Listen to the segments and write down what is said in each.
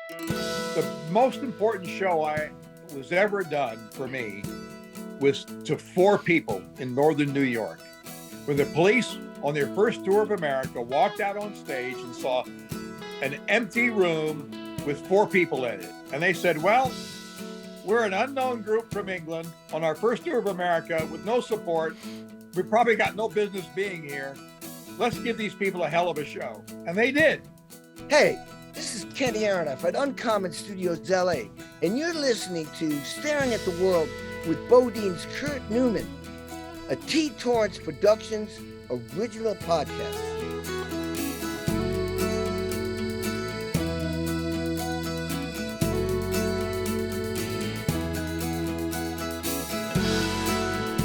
The most important show I was ever done for me was to four people in northern New York. When the police on their first tour of America walked out on stage and saw an empty room with four people in it. And they said, well, we're an unknown group from England on our first tour of America with no support. We probably got no business being here. Let's give these people a hell of a show. And they did. Hey, this is Kenny Aronoff at Uncommon Studios LA, and you're listening to Staring at the World with BoDeans Kurt Neumann, a T. Torrance Productions original podcast.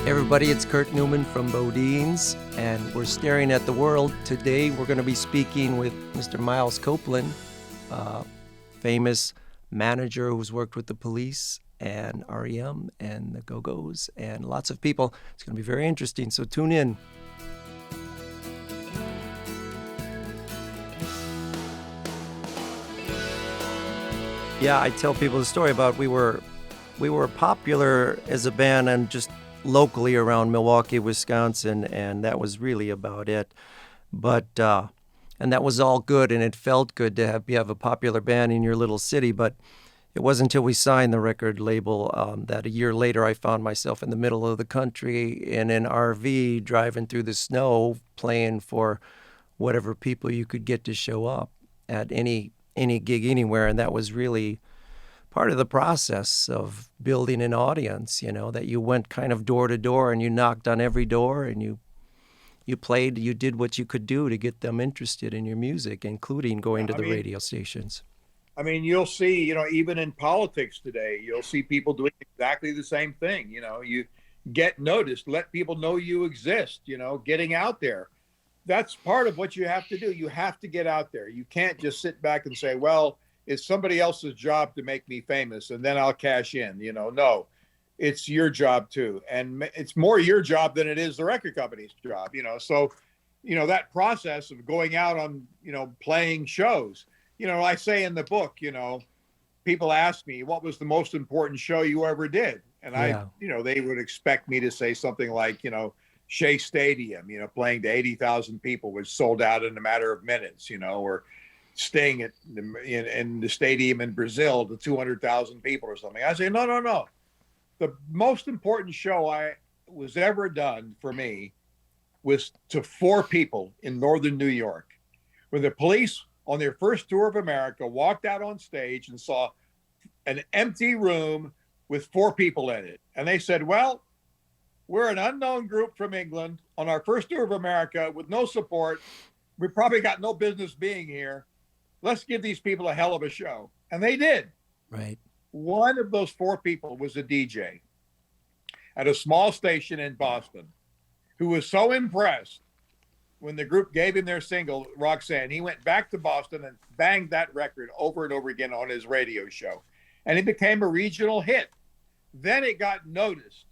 Hey everybody, it's Kurt Neumann from BoDeans, and we're staring at the world. Today we're going to be speaking with Mr. Miles Copeland, famous manager who's worked with the Police and REM and the Go-Go's and lots of people. It's going to be very interesting, so tune in. Yeah, I tell people the story about we were popular as a band and just locally around Milwaukee, Wisconsin, and that was really about it. But and that was all good, and it felt good to have a popular band in your little city. But it wasn't until we signed the record label that a year later I found myself in the middle of the country in an RV driving through the snow, playing for whatever people you could get to show up at any gig anywhere, and that was really part of the process of building an audience, you know, that you went kind of door to door and you knocked on every door and you played, you did what you could do to get them interested in your music, including going to the radio stations. I mean, you'll see, even in politics today, you'll see people doing exactly the same thing. You get noticed, let people know you exist, getting out there. That's part of what you have to do. You have to get out there. You can't just sit back and say, well, it's somebody else's job to make me famous and then I'll cash in. No, it's your job too. And it's more your job than it is the record company's job, So, that process of going out on, playing shows, I say in the book, people ask me, what was the most important show you ever did? And they would expect me to say something like, Shea Stadium, playing to 80,000 people, which sold out in a matter of minutes, or staying in the stadium in Brazil to 200,000 people or something. I say, no. The most important show I was ever done for me was to four people in northern New York. When the police on their first tour of America walked out on stage and saw an empty room with four people in it. And they said, well, we're an unknown group from England on our first tour of America with no support. We probably got no business being here. Let's give these people a hell of a show. And they did. Right. One of those four people was a DJ at a small station in Boston who was so impressed when the group gave him their single, Roxanne. He went back to Boston and banged that record over and over again on his radio show. And it became a regional hit. Then it got noticed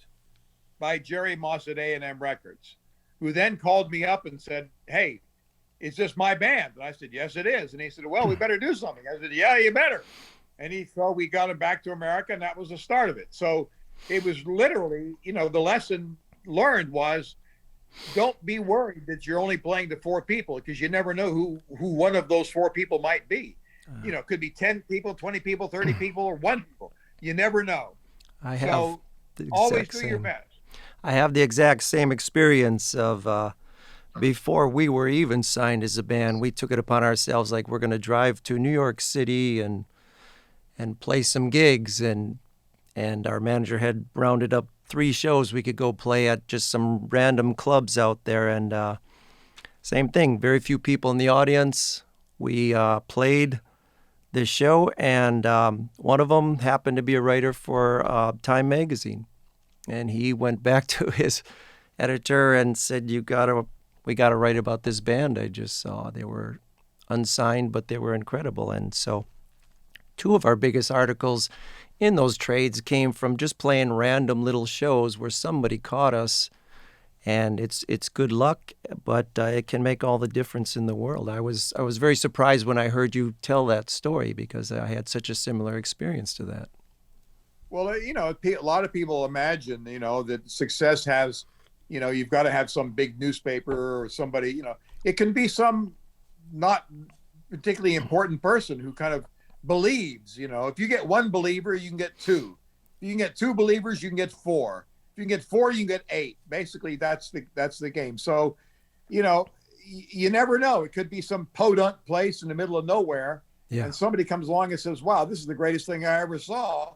by Jerry Moss at A&M Records, who then called me up and said, hey, is this my band? And I said, yes, it is. And he said, well, we better do something. I said, yeah, you better. And so we got him back to America, and that was the start of it. So it was literally, the lesson learned was don't be worried that you're only playing to four people, because you never know who one of those four people might be. It could be 10 people, 20 people, 30 people, or one people. You never know. So always do your best. I have the exact same experience of before we were even signed as a band. We took it upon ourselves, like, we're going to drive to New York City and play some gigs, and our manager had rounded up 3 shows we could go play at just some random clubs out there, and same thing, very few people in the audience. We played this show, and one of them happened to be a writer for Time magazine, and he went back to his editor and said, we got to write about this band I just saw. They were unsigned, but they were incredible. And so 2 of our biggest articles in those trades came from just playing random little shows where somebody caught us and it's good luck, but it can make all the difference in the world. I was very surprised when I heard you tell that story because I had such a similar experience to that. Well, a lot of people imagine, that success has, you've got to have some big newspaper or somebody, it can be some not particularly important person who kind of believes, if you get one believer, you can get two. If you can get two believers, you can get four. If you can get four, you can get eight. Basically, that's the game. So, you never know. It could be some podunk place in the middle of nowhere, Yeah. and somebody comes along and says, "Wow, this is the greatest thing I ever saw."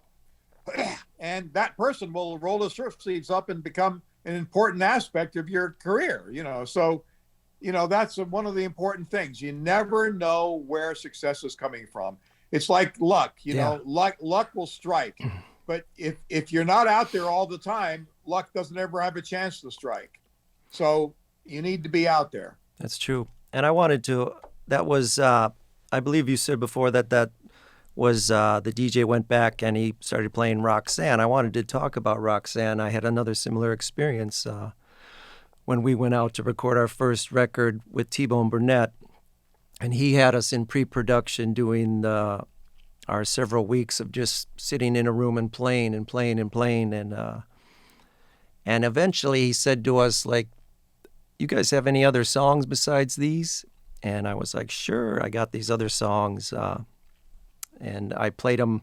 And that person will roll his shirt sleeves up and become an important aspect of your career, So, that's one of the important things. You never know where success is coming from. It's like luck, luck will strike. But if you're not out there all the time, luck doesn't ever have a chance to strike. So you need to be out there. That's true. And I wanted to, that was, I believe you said before that was the DJ went back and he started playing Roxanne. I wanted to talk about Roxanne. I had another similar experience when we went out to record our first record with T-Bone Burnett, and he had us in pre-production doing our several weeks of just sitting in a room and playing and playing and playing, and eventually he said to us, like, "You guys have any other songs besides these?" And I was like, "Sure, I got these other songs." And I played him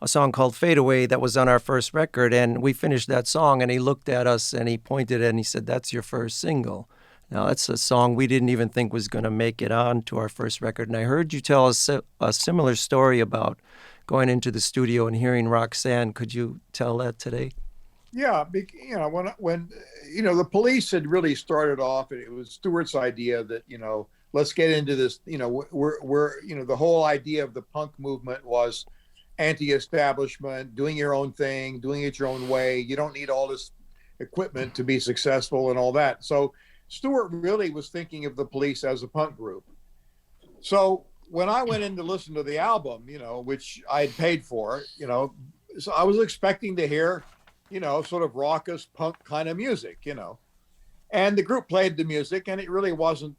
a song called Fade Away that was on our first record, and we finished that song, and he looked at us and he pointed and he said, "That's your first single." Now, that's a song we didn't even think was going to make it on to our first record. And I heard you tell us a similar story about going into the studio and hearing Roxanne. Could you tell that today? Yeah, when the Police had really started off, it was Stewart's idea that let's get into this. We're the whole idea of the punk movement was anti-establishment, doing your own thing, doing it your own way. You don't need all this equipment to be successful and all that. So Stewart really was thinking of the Police as a punk group. So when I went in to listen to the album, which I had paid for, so I was expecting to hear, sort of raucous punk kind of music, and the group played the music and it really wasn't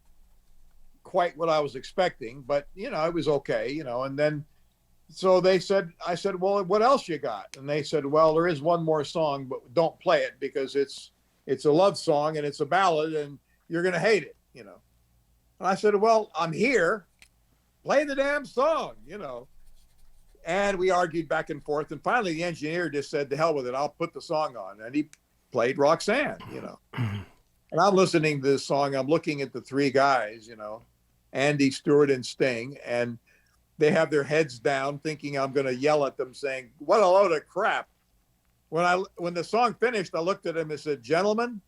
quite what I was expecting, but, it was okay, and then, so I said, "Well, what else you got?" And they said, "Well, there is one more song, but don't play it because it's a love song and it's a ballad and you're going to hate it, And I said, "Well, I'm here, play the damn song, And we argued back and forth. And finally the engineer just said, "To hell with it, I'll put the song on." And he played Roxanne, And I'm listening to this song. I'm looking at the three guys, Andy, Stewart, and Sting. And they have their heads down thinking I'm going to yell at them saying, "What a load of crap." When the song finished, I looked at him and said, "Gentlemen,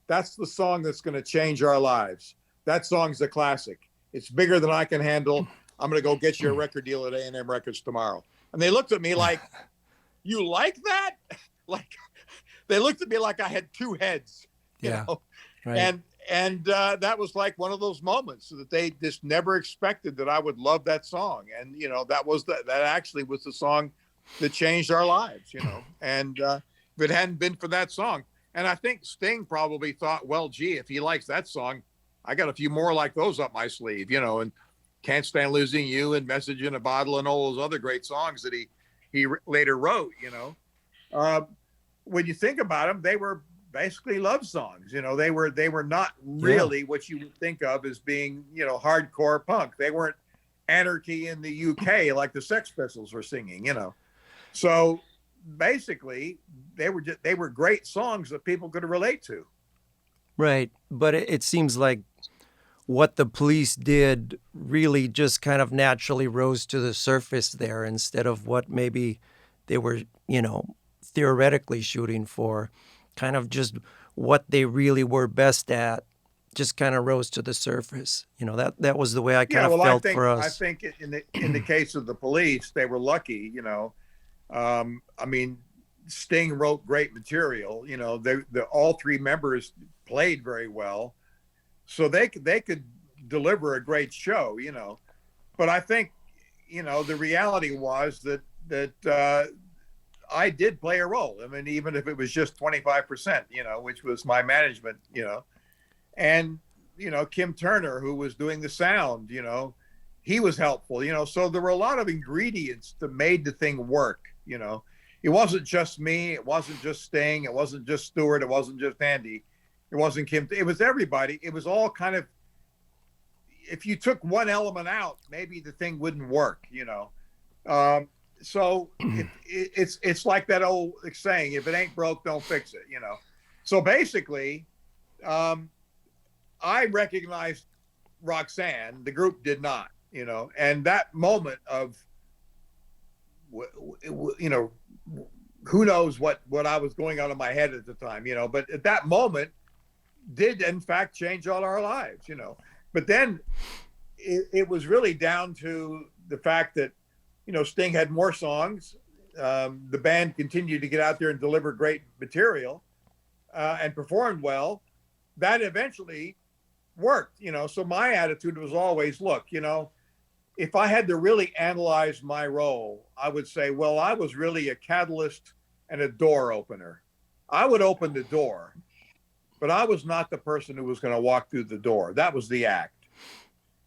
that's the song that's going to change our lives. That song's a classic. It's bigger than I can handle. I'm going to go get you a record deal at A&M Records tomorrow." And they looked at me like, "You like that?" Like they looked at me like I had two heads, Yeah. Right. And that was like one of those moments that they just never expected that I would love that song. And, that actually was the song that changed our lives, and if it hadn't been for that song. And I think Sting probably thought, well, gee, if he likes that song, I got a few more like those up my sleeve, and Can't Stand Losing You and Message in a Bottle and all those other great songs that he later wrote, when you think about them, they were basically love songs. They were not really what you would think of as being, hardcore punk. They weren't Anarchy in the UK like the Sex Pistols were singing, So basically they were great songs that people could relate to. Right. But it seems like what the Police did really just kind of naturally rose to the surface there instead of what maybe they were, theoretically shooting for. Kind of just what they really were best at just kind of rose to the surface. That was the way I kind of felt for us. I think in the case of the Police, they were lucky, Sting wrote great material, all three members played very well. So they could deliver a great show, But I think, the reality was that I did play a role. I mean, even if it was just 25%, which was my management, and, Kim Turner, who was doing the sound, he was helpful, so there were a lot of ingredients that made the thing work, It wasn't just me. It wasn't just Sting. It wasn't just Stewart. It wasn't just Andy. It wasn't Kim. It was everybody. It was all kind of, if you took one element out, maybe the thing wouldn't work, So it's like that old saying, if it ain't broke, don't fix it, So basically, I recognized Roxanne, the group did not, and that moment of, who knows what I was going on in my head at the time, but at that moment did in fact change all our lives, but then it was really down to the fact that, Sting had more songs. The band continued to get out there and deliver great material and performed well. That eventually worked, so my attitude was always, look, if I had to really analyze my role, I would say, well, I was really a catalyst and a door opener. I would open the door, but I was not the person who was going to walk through the door. That was the act.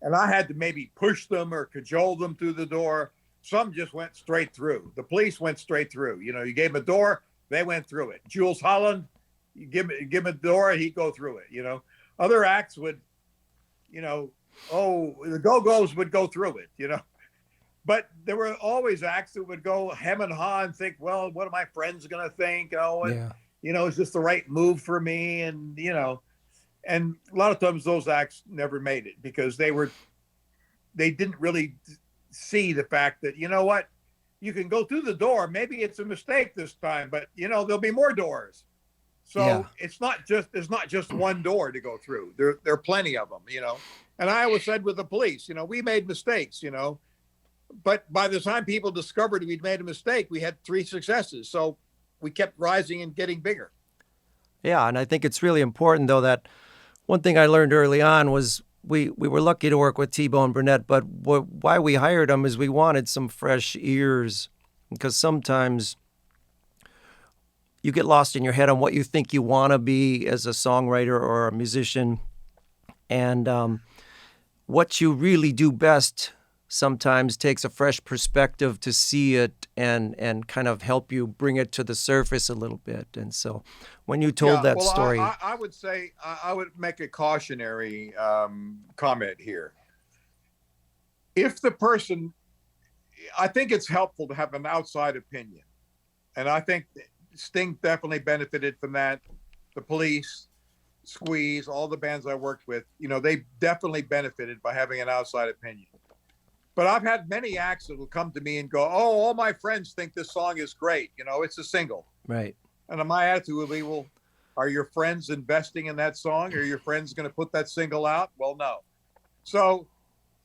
And I had to maybe push them or cajole them through the door. Some just went straight through. The police went straight through. You gave them a door, they went through it. Jules Holland, you give him a door, he'd go through it. Other acts would, the Go-Go's would go through it, But there were always acts that would go hem and haw and think, well, what are my friends going to think? Is this the right move for me? And, and a lot of times those acts never made it because they didn't really see the fact that, you can go through the door. Maybe it's a mistake this time, but there'll be more doors. So there's not just one door to go through. There are plenty of them, And I always said with the police, we made mistakes, but by the time people discovered we'd made a mistake, we had 3 successes. So we kept rising and getting bigger. Yeah, and I think it's really important, though, that one thing I learned early on was we were lucky to work with T-Bone Burnett, but why we hired him is we wanted some fresh ears, because sometimes you get lost in your head on what you think you want to be as a songwriter or a musician, and what you really do best sometimes takes a fresh perspective to see it and kind of help you bring it to the surface a little bit. And so when you told that story... I would say, I would make a cautionary comment here. If the person, I think it's helpful to have an outside opinion. And I think Sting definitely benefited from that. The Police, Squeeze, all the bands I worked with, they definitely benefited by having an outside opinion. But I've had many acts that will come to me and go, oh, all my friends think this song is great. It's a single. Right. And my attitude will be, well, are your friends investing in that song? Are your friends going to put that single out? Well, no. So,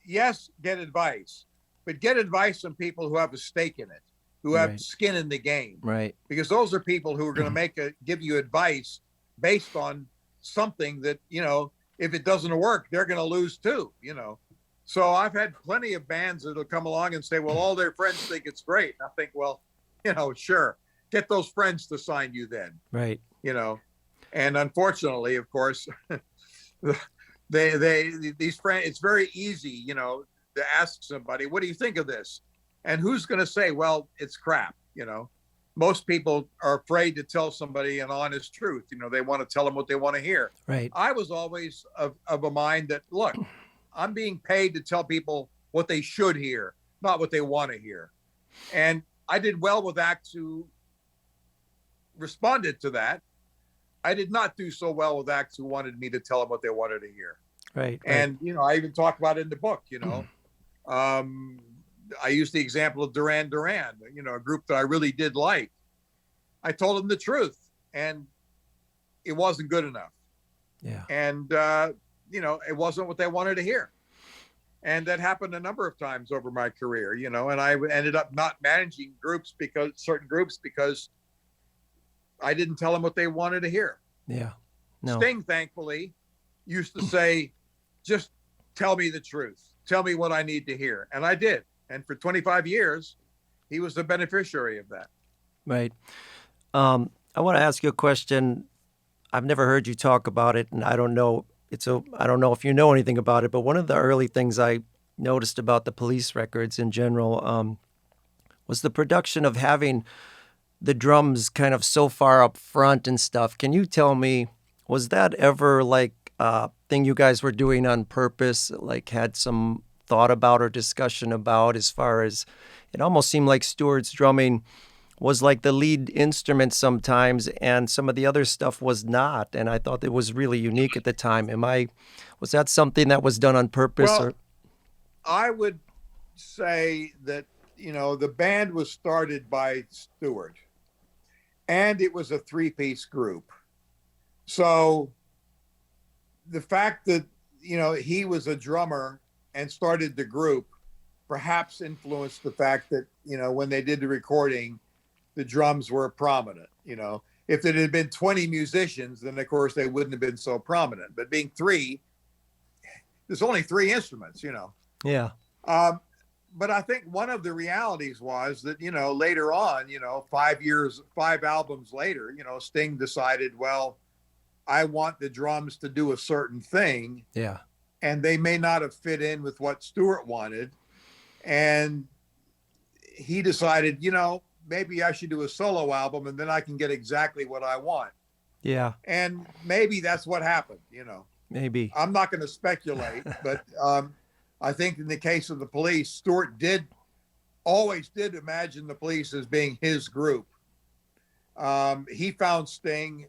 yes, get advice. But get advice from people who have a stake in it, who have skin in the game. Right. Because those are people who are going to give you advice based on something that, if it doesn't work, they're going to lose too, So I've had plenty of bands that'll come along and say, well, all their friends think it's great. And I think, well, sure, get those friends to sign you then. Right. And unfortunately, of course, these friends, it's very easy, to ask somebody, what do you think of this? And who's going to say, well, it's crap, Most people are afraid to tell somebody an honest truth. They want to tell them what they want to hear. Right. I was always of a mind that, look, I'm being paid to tell people what they should hear, not what they want to hear. And I did well with acts who responded to that. I did not do so well with acts who wanted me to tell them what they wanted to hear. Right. And, I even talk about it in the book, I used the example of Duran Duran, a group that I really did like. I told them the truth and it wasn't good enough. Yeah. And, it wasn't what they wanted to hear. And that happened a number of times over my career, and I ended up not managing certain groups because I didn't tell them what they wanted to hear. Yeah. No. Sting, thankfully, used to say, just tell me the truth. Tell me what I need to hear. And I did. And for 25 years, he was the beneficiary of that. Right. I want to ask you a question. I've never heard you talk about it, and I don't know. I don't know if you know anything about it, but one of the early things I noticed about the police records in general was the production of having the drums kind of so far up front and stuff. Can you tell me, was that ever like a thing you guys were doing on purpose, like had some thought about or discussion about, as far as it almost seemed like Stewart's drumming was like the lead instrument sometimes and some of the other stuff was not, and I thought it was really unique at the time. Was that something that was done on purpose? Well, Or I would say that, the band was started by Stewart, and it was a three-piece group. So the fact that, he was a drummer and started the group perhaps influenced the fact that, when they did the recording, the drums were prominent. If it had been 20 musicians, then of course they wouldn't have been so prominent. But being three, there's only three instruments. yeah, But I think one of the realities was that, later on, 5 albums later, Sting decided, well, I want the drums to do a certain thing, yeah, and they may not have fit in with what Stewart wanted. And he decided, maybe I should do a solo album and then I can get exactly what I want. yeah, And maybe that's what happened. maybe. I'm not going to speculate, but I think in the case of the Police, Stewart always did imagine the Police as being his group. He found Sting.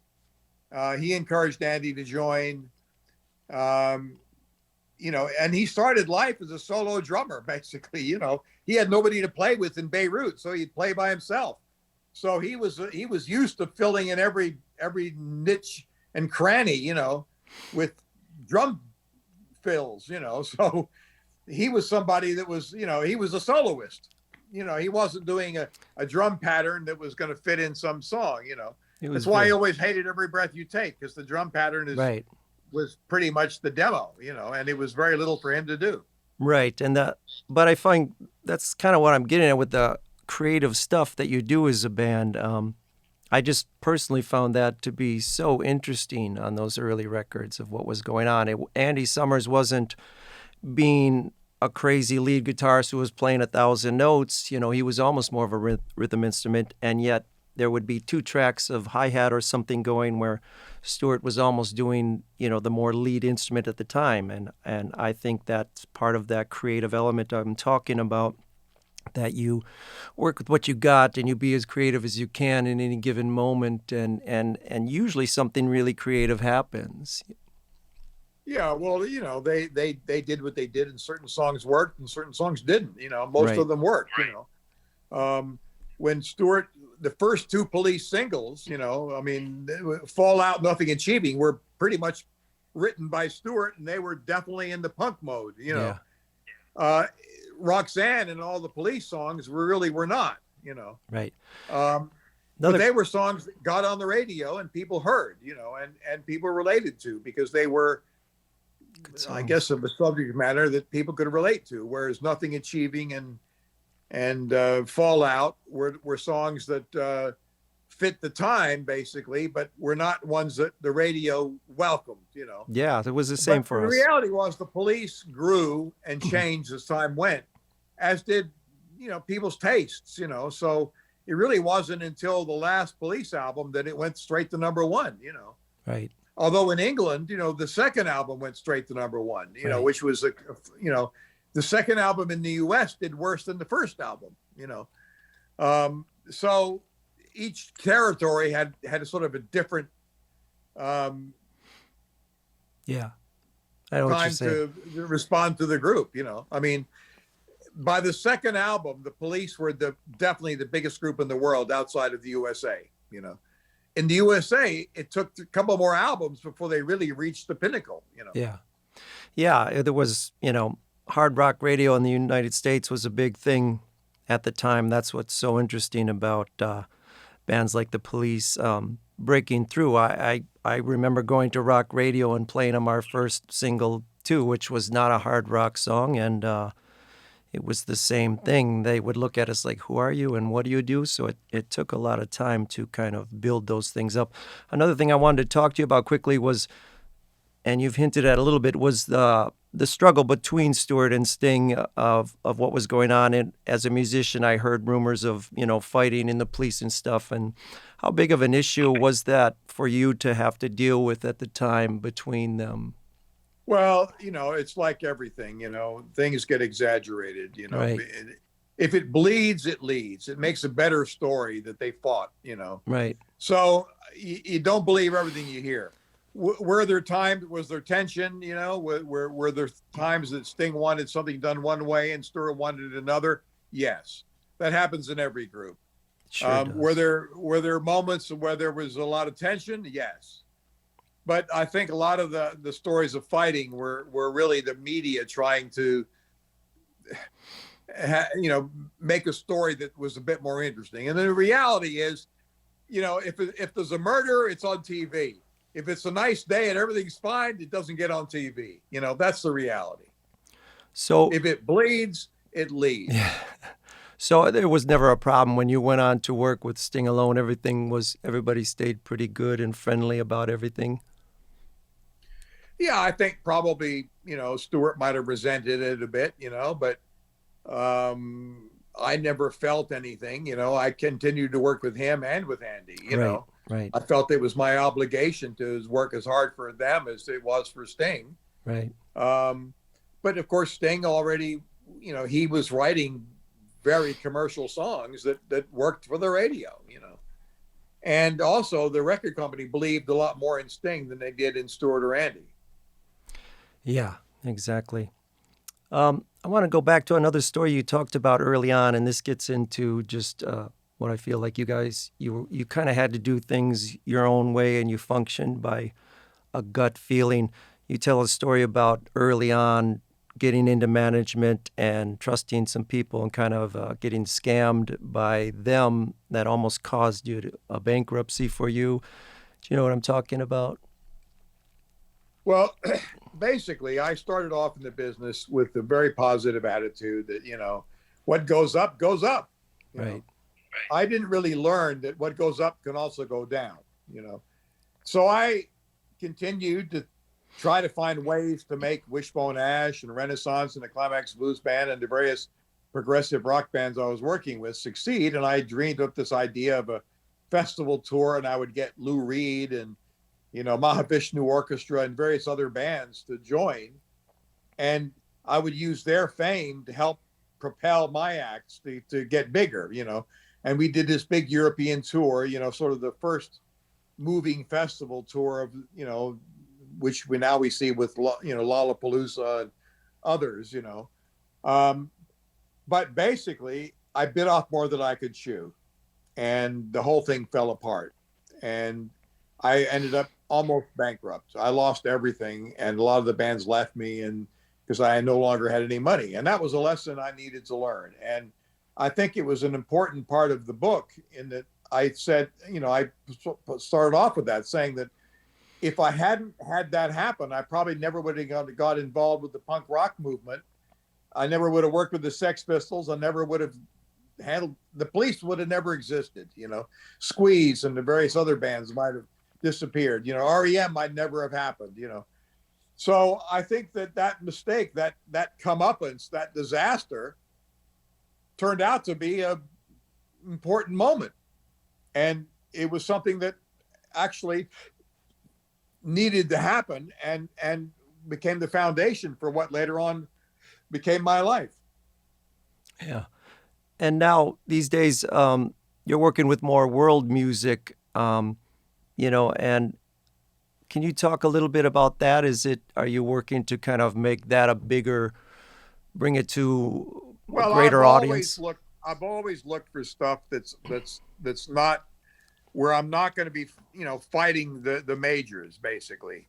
He encouraged Andy to join. And he started life as a solo drummer, basically. He had nobody to play with in Beirut, so he'd play by himself. So he was used to filling in every niche and cranny, with drum fills. So he was somebody that was, he was a soloist. He wasn't doing a drum pattern that was going to fit in some song. That's why I always hated Every Breath You Take, because the drum pattern right. was pretty much the demo, and it was very little for him to do. Right, but I find that's kind of what I'm getting at with the creative stuff that you do as a band. I just personally found that to be so interesting on those early records of what was going on. Andy Summers wasn't being a crazy lead guitarist who was playing 1,000 notes. He was almost more of a rhythm instrument, and yet there would be 2 tracks of hi-hat or something going where Stewart was almost doing, the more lead instrument at the time. And I think that's part of that creative element I'm talking about, that you work with what you got and you be as creative as you can in any given moment, and usually something really creative happens. Yeah, well, they did what they did, and certain songs worked and certain songs didn't. Most Right. of them worked. When Stewart, the first 2 Police singles, Fallout, Nothing Achieving, were pretty much written by Stewart, and they were definitely in the punk mode. Yeah. Roxanne and all the Police songs were not. Right. But they were songs that got on the radio and people heard, and people related to, because they were, I guess, of a subject matter that people could relate to. Whereas Nothing Achieving and Fallout were songs that fit the time, basically, but were not ones that the radio welcomed. Yeah, it was the same But for the us. reality was the Police grew and changed as time went, as did people's tastes. So it really wasn't until the last Police album that it went straight to number 1. Right. Although in England, the second album went straight to number 1. Right. Which was the second album in the U.S. did worse than the first album. So each territory had a sort of a different Yeah. I know what you're time saying. to respond to the group. By the second album, the Police were definitely the biggest group in the world outside of the USA. In the USA, it took a couple more albums before they really reached the pinnacle. Yeah. Yeah, there was, hard rock radio in the United States was a big thing at the time. That's what's so interesting about bands like the Police breaking through. I remember going to rock radio and playing them our first single too, which was not a hard rock song, and it was the same thing. They would look at us like, who are you and what do you do? So it took a lot of time to kind of build those things up. Another thing I wanted to talk to you about quickly was, and you've hinted at a little bit, was the struggle between Stewart and Sting of what was going on. And as a musician, I heard rumors of, fighting in the police and stuff. And how big of an issue was that for you to have to deal with at the time between them? Well, it's like everything, things get exaggerated. Right, If it bleeds, it leads. It makes a better story that they fought. right, So you don't believe everything you hear. Were there times, was there tension, were there times that Sting wanted something done one way and Stewart wanted it another? Yes. That happens in every group. sure does. Were there moments where there was a lot of tension? Yes. But I think a lot of the stories of fighting were really the media trying to, make a story that was a bit more interesting. And the reality is, if there's a murder, it's on TV. If it's a nice day and everything's fine, it doesn't get on TV. That's the reality. So If it bleeds, it leads. So there was never a problem when you went on to work with Sting alone. Everybody stayed pretty good and friendly about everything. Yeah, I think probably, Stewart might have resented it a bit, but I never felt anything. I continued to work with him and with Andy. Right, I felt it was my obligation to work as hard for them as it was for Sting. right. But of course, Sting already, he was writing very commercial songs that worked for the radio. And also the record company believed a lot more in Sting than they did in Stewart or Andy. Yeah, exactly. I want to go back to another story you talked about early on, and this gets into just what I feel like you guys, you kind of had to do things your own way and you functioned by a gut feeling. You tell a story about early on getting into management and trusting some people and kind of getting scammed by them that almost caused a bankruptcy for you. Do you know what I'm talking about? Well, basically, I started off in the business with a very positive attitude that, what goes up, goes up. You know, Right. I didn't really learn that what goes up can also go down. So I continued to try to find ways to make Wishbone Ash and Renaissance and the Climax Blues Band and the various progressive rock bands I was working with succeed. And I dreamed up this idea of a festival tour, and I would get Lou Reed and Mahavishnu Orchestra and various other bands to join. And I would use their fame to help propel my acts to get bigger. And we did this big European tour, sort of the first moving festival tour of, which we see with, Lollapalooza and others, But basically, I bit off more than I could chew. And the whole thing fell apart. And I ended up almost bankrupt. I lost everything. And a lot of the bands left me and because I no longer had any money. And that was a lesson I needed to learn. And I think it was an important part of the book in that I said, I started off with that saying that if I hadn't had that happen, I probably never would have got involved with the punk rock movement. I never would have worked with the Sex Pistols. I never would have handled, the Police would have never existed. Squeeze and the various other bands might have disappeared. REM might never have happened. So I think that mistake, that comeuppance, that disaster turned out to be a important moment. And it was something that actually needed to happen and became the foundation for what later on became my life. Yeah. And now these days, you're working with more world music, and can you talk a little bit about that? Are you working to kind of make that bring it to a greater audience? I've always looked for stuff that's not where I'm not going to be, fighting the majors, basically.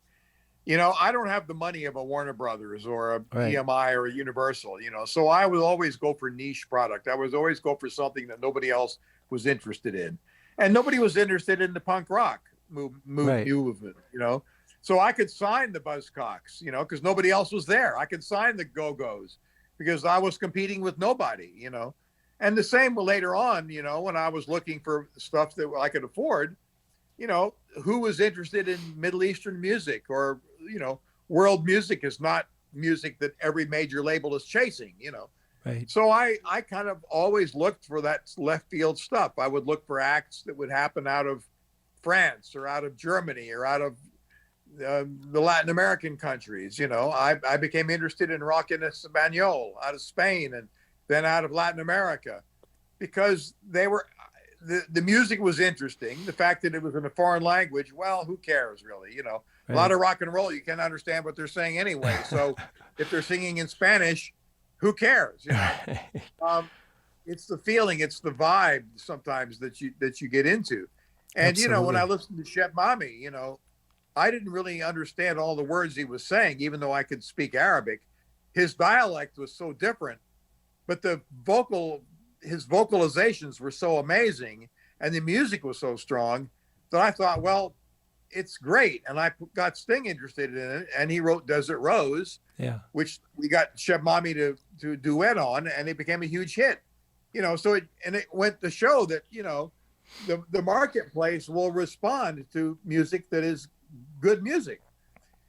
I don't have the money of a Warner Brothers or a EMI or a Universal, so I would always go for niche product. I would always go for something that nobody else was interested in. And nobody was interested in the punk rock movement, So I could sign the Buzzcocks, because nobody else was there. I could sign the Go-Go's. because I was competing with nobody, And the same later on, when I was looking for stuff that I could afford, who was interested in Middle Eastern music or, world music is not music that every major label is chasing. Right. So I kind of always looked for that left field stuff. I would look for acts that would happen out of France or out of Germany or out of the Latin American countries. I became interested in rock en español out of Spain and then out of Latin America because the music was interesting. The fact that it was in a foreign language, well, who cares really? Right. A lot of rock and roll, you can't understand what they're saying anyway. So if they're singing in Spanish, who cares? It's the feeling, it's the vibe sometimes that you get into. And Absolutely. when I listened to Chef Mami, I didn't really understand all the words he was saying, even though I could speak Arabic. His dialect was so different, but his vocalizations were so amazing and the music was so strong that I thought, well, it's great. And I got Sting interested in it, and he wrote Desert Rose, which we got Chef Mami to duet on, and it became a huge hit. So it went to show that, the marketplace will respond to music that is good music.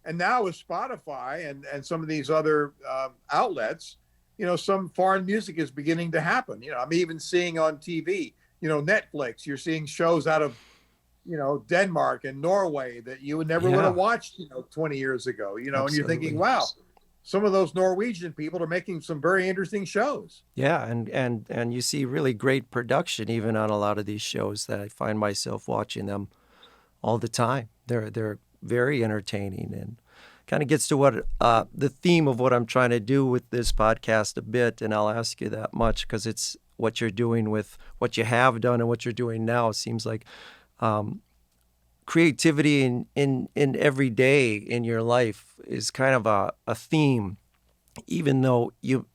And now with Spotify and some of these other outlets, some foreign music is beginning to happen. I'm even seeing on TV, Netflix, you're seeing shows out of, Denmark and Norway that you would never would have watched, 20 years ago, and you're thinking, wow, some of those Norwegian people are making some very interesting shows. Yeah, and you see really great production even on a lot of these shows that I find myself watching them all the time. They're very entertaining and kind of gets to what the theme of what I'm trying to do with this podcast a bit, and I'll ask you that much because it's what you're doing with what you have done and what you're doing now. It seems like creativity in every day in your life is kind of a theme, even though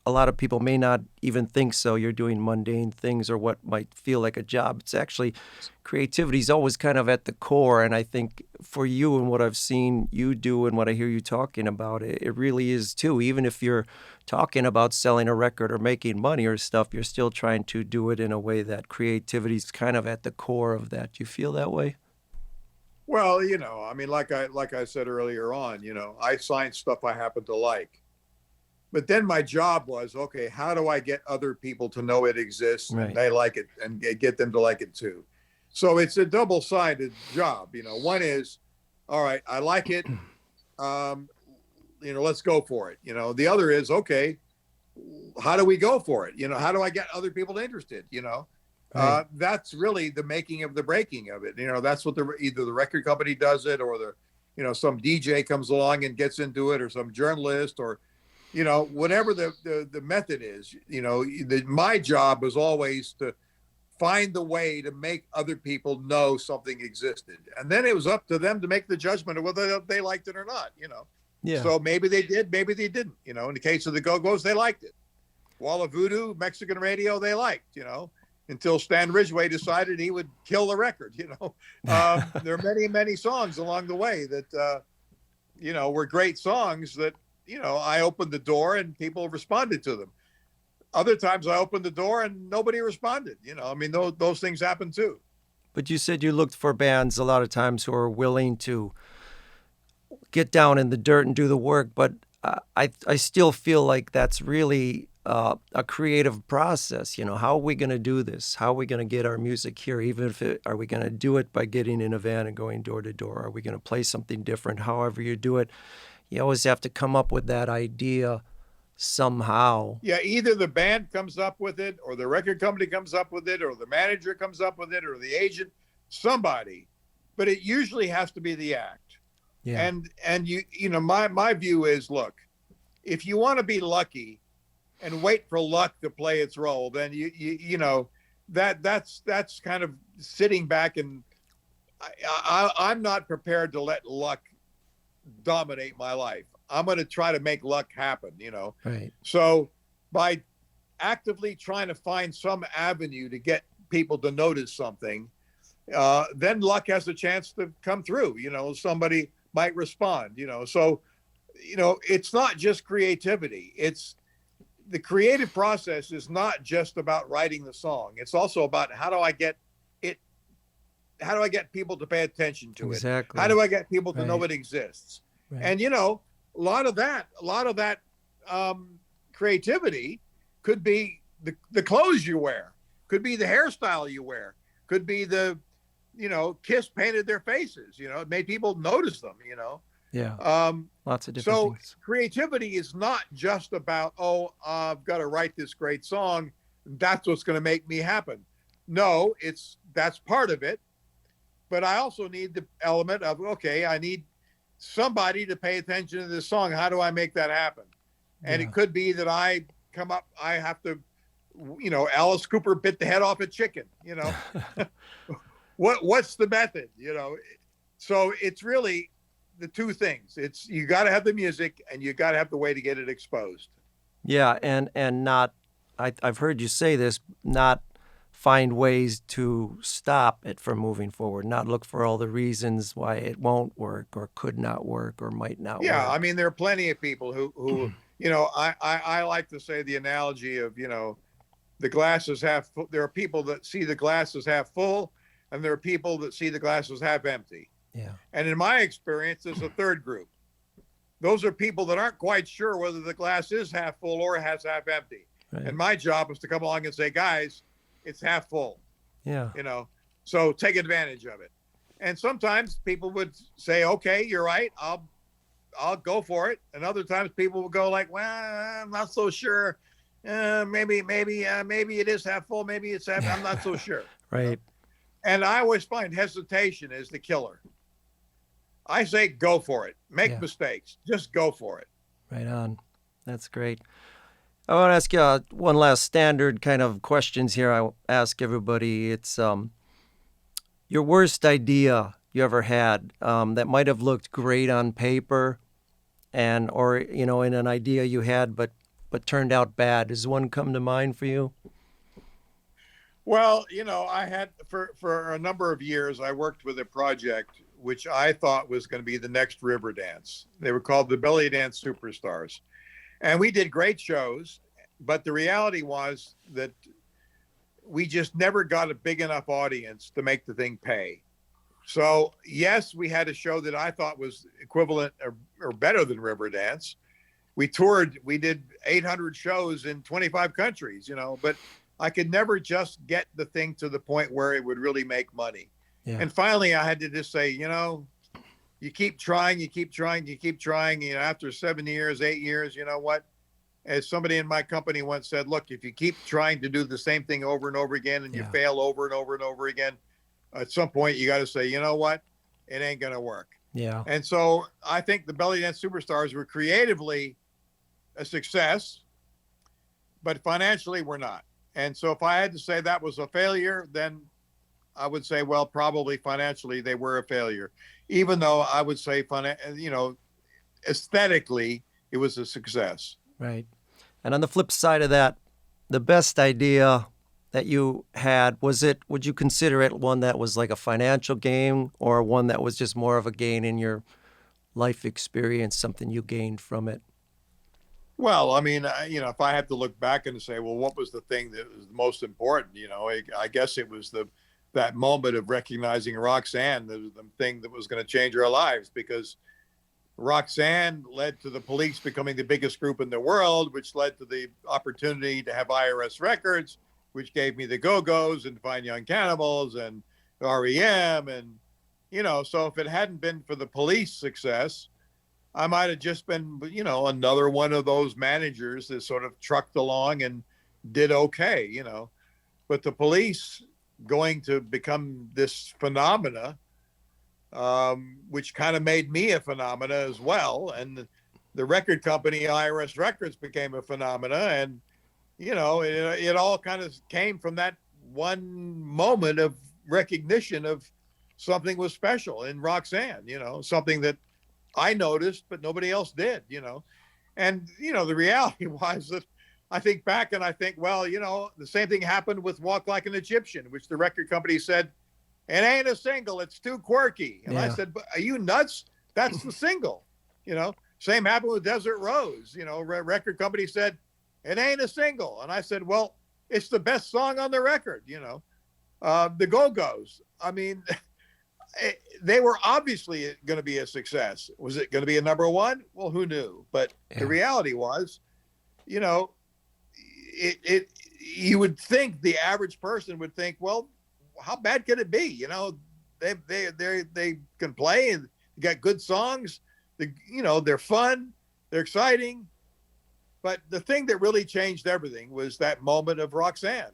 a lot of people may not even think so. You're doing mundane things or what might feel like a job. It's actually creativity is always kind of at the core. And I think for you and what I've seen you do and what I hear you talking about, it really is too. Even if you're talking about selling a record or making money or stuff, you're still trying to do it in a way that creativity is kind of at the core of that. Do you feel that way? Well, like I said earlier on, I signed stuff I happen to like. But then my job was, okay, how do I get other people to know it exists and they like it and get them to like it too? So it's a double-sided job. One is, all right, I like it. Let's go for it. The other is, okay, how do we go for it? How do I get other people interested? That's really the making of the breaking of it. That's what either the record company does it or some DJ comes along and gets into it or some journalist or, whatever the method is, my job was always to find the way to make other people know something existed. And then it was up to them to make the judgment of whether they liked it or not, Yeah. So maybe they did, maybe they didn't, in the case of the Go-Go's, they liked it. Wall of Voodoo, Mexican radio, they liked, until Stan Ridgway decided he would kill the record, there are many, many songs along the way that, were great songs that, I opened the door and people responded to them. Other times I opened the door and nobody responded. Those things happen too. But you said you looked for bands a lot of times who are willing to get down in the dirt and do the work. But I still feel like that's really a creative process. How are we going to do this? How are we going to get our music here? Even if are we going to do it by getting in a van and going door to door? Are we going to play something different? However you do it, you always have to come up with that idea somehow. Yeah, either the band comes up with it or the record company comes up with it or the manager comes up with it or the agent, somebody. But it usually has to be the act. Yeah. And my view is, look, if you want to be lucky and wait for luck to play its role, then that's kind of sitting back, and I'm not prepared to let luck dominate my life. I'm going to try to make luck happen, Right. So by actively trying to find some avenue to get people to notice something, then luck has a chance to come through. Somebody might respond. So it's not just creativity. It's the creative process is not just about writing the song. It's also about how do I get it, how do I get people to pay attention to it? How Exactly. do I get people to know Right. it exists? Right. And a lot of that creativity could be the clothes you wear, could be the hairstyle you wear, could be the, Kiss painted their faces. It made people notice them. Yeah. Um, Lots of different so things. creativity is not just about, I've got to write this great song. That's what's going to make me happen. No, that's part of it. But I also need the element of, okay, I need somebody to pay attention to this song. How do I make that happen? And Yeah. it could be that I have to, Alice Cooper bit the head off a chicken, what's the method, So it's really the two things. It's, you got to have the music and you got to have the way to get it exposed. Yeah, and not, I've heard you say this, not find ways to stop it from moving forward, not look for all the reasons why it won't work or could not work or might not Yeah, I work. mean, there are plenty of people who I like to say the analogy of, the glass is half full. There are people that see the glass as half full, and there are people that see the glass as half empty. Yeah. And in my experience, there's a third group. Those are people that aren't quite sure whether the glass is half full or has half empty. Right. And my job is to come along and say, guys, it's half full, Yeah. so take advantage of it. And sometimes people would say, okay, you're right. I'll go for it. And other times people will go like, well, I'm not so sure. Maybe it is half full. Maybe it's half, I'm not so sure. Right. And I always find hesitation is the killer. I say, go for it. Make Yeah. mistakes. Just go for it. Right on. That's great. I want to ask you one last standard kind of questions here. I ask everybody. It's your worst idea you ever had that might have looked great on paper, or in an idea you had, but turned out bad. Does one come to mind for you? Well, I had for a number of years, I worked with a project which I thought was going to be the next river dance. They were called the Belly Dance Superstars. And we did great shows, but the reality was that we just never got a big enough audience to make the thing pay. So yes, we had a show that I thought was equivalent or better than Riverdance. We toured, we did 800 shows in 25 countries, but I could never just get the thing to the point where it would really make money. Yeah. And finally I had to just say, you keep trying, you keep trying. After 7 years, 8 years, you know what? As somebody in my company once said, look, if you keep trying to do the same thing over and over again and you Yeah. fail over and over and over again, at some point you got to say, you know what? It ain't going to work. Yeah. And so I think the Belly Dance Superstars were creatively a success, but financially we're not. And so if I had to say that was a failure, then I would say, well, probably financially they were a failure, even though I would say, aesthetically, it was a success. Right. And on the flip side of that, the best idea that you had, would you consider it one that was like a financial gain or one that was just more of a gain in your life experience, something you gained from it? Well, I mean, if I had to look back and say, well, what was the thing that was the most important? I guess it was that moment of recognizing Roxanne, the thing that was going to change our lives, because Roxanne led to the police becoming the biggest group in the world, which led to the opportunity to have IRS records, which gave me the Go-Go's and Fine Young Cannibals and REM. And, so if it hadn't been for the police success, I might have just been, another one of those managers that sort of trucked along and did okay, But the police going to become this phenomena, which kind of made me a phenomena as well. And the record company, IRS Records, became a phenomena. And, it all kind of came from that one moment of recognition of something was special in Roxanne, something that I noticed, but nobody else did, And, the reality was that I think back and I think, well, the same thing happened with Walk Like an Egyptian, which the record company said, it ain't a single, it's too quirky. And I said, but are you nuts? That's the single, Same happened with Desert Rose, record company said, It ain't a single. And I said, well, it's the best song on the record, the Go-Go's. I mean, they were obviously going to be a success. Was it going to be a number one? Well, who knew? But the reality was, you would think the average person would think, well, how bad could it be? They can play and got good songs. They're fun, they're exciting. But the thing that really changed everything was that moment of Roxanne,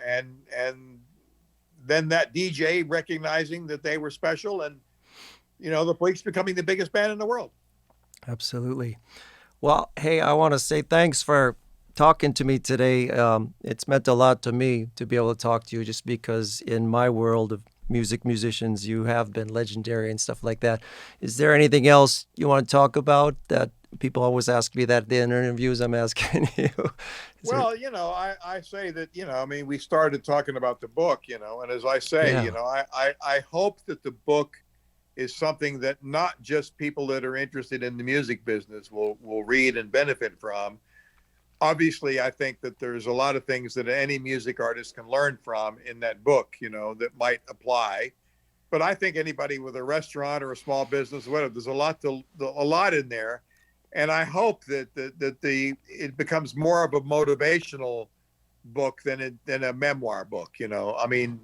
and then that DJ recognizing that they were special, and the Police becoming the biggest band in the world. Absolutely. Well, hey, I want to say thanks for talking to me today. It's meant a lot to me to be able to talk to you, just because in my world of musicians, you have been legendary and stuff like that. Is there anything else you want to talk about that people always ask me that in interviews? I'm asking you. Well, I say that, we started talking about the book, and as I say, I hope that the book is something that not just people that are interested in the music business will read and benefit from. Obviously, I think that there's a lot of things that any music artist can learn from in that book, that might apply. But I think anybody with a restaurant or a small business, whatever, there's a lot in there. And I hope that it becomes more of a motivational book than a memoir book. I mean,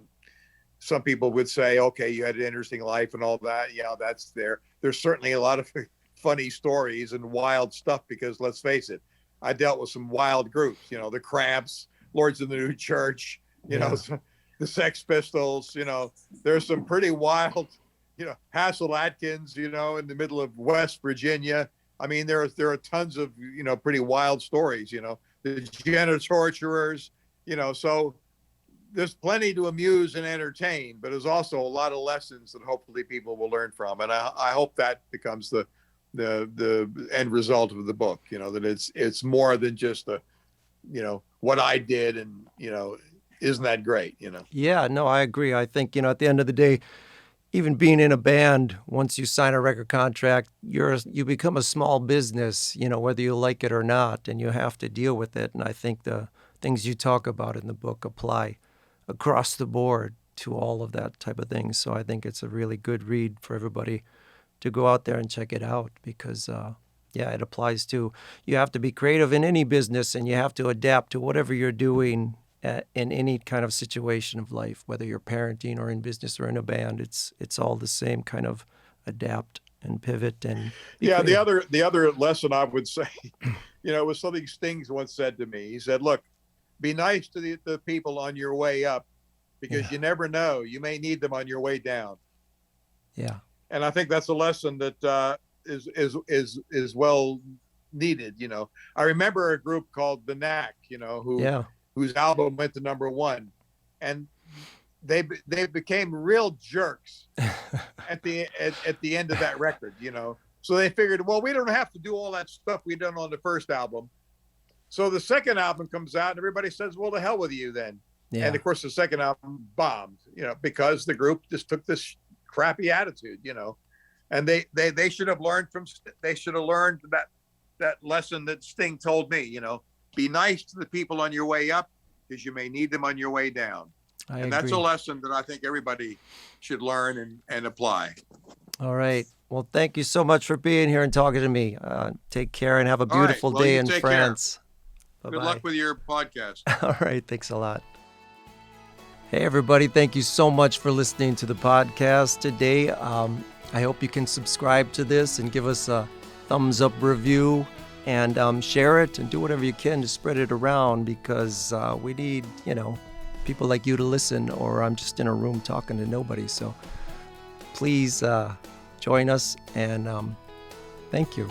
some people would say, okay, you had an interesting life and all that. Yeah, that's there. There's certainly a lot of funny stories and wild stuff, because let's face it, I dealt with some wild groups, the Cramps, Lords of the New Church, the Sex Pistols, there's some pretty wild, Hassel Atkins, in the middle of West Virginia. I mean, there are tons of, pretty wild stories, the Jenner torturers, so there's plenty to amuse and entertain, but there's also a lot of lessons that hopefully people will learn from. And I hope that becomes the end result of the book, that it's more than just what I did, and, isn't that great, Yeah, no, I agree. I think, at the end of the day, even being in a band, once you sign a record contract, you become a small business, whether you like it or not, and you have to deal with it. And I think the things you talk about in the book apply across the board to all of that type of thing. So I think it's a really good read for everybody to go out there and check it out, because it applies to, you have to be creative in any business, and you have to adapt to whatever you're doing in any kind of situation of life, whether you're parenting or in business or in a band. It's all the same kind of adapt and pivot. And the other lesson I would say, was something Sting once said to me. He said, look, be nice to the people on your way up, because you never know, you may need them on your way down. Yeah. And I think that's a lesson that is well needed. I remember a group called The Knack, whose album went to number one, and they became real jerks at the end of that record. So they figured, well, we don't have to do all that stuff we done on the first album. So the second album comes out, and everybody says, well, to hell with you then. Yeah. And of course, the second album bombed, because the group just took this crappy attitude, and they should have learned that lesson that Sting told me, be nice to the people on your way up, because you may need them on your way down. I agree. That's a lesson that I think everybody should learn and apply. All right. Well, thank you so much for being here and talking to me. Take care and have a beautiful day in France. Good luck with your podcast. All right. Thanks a lot. Hey, everybody. Thank you so much for listening to the podcast today. I hope you can subscribe to this and give us a thumbs up review, and share it and do whatever you can to spread it around, because we need, people like you to listen, or I'm just in a room talking to nobody. So please join us, and thank you.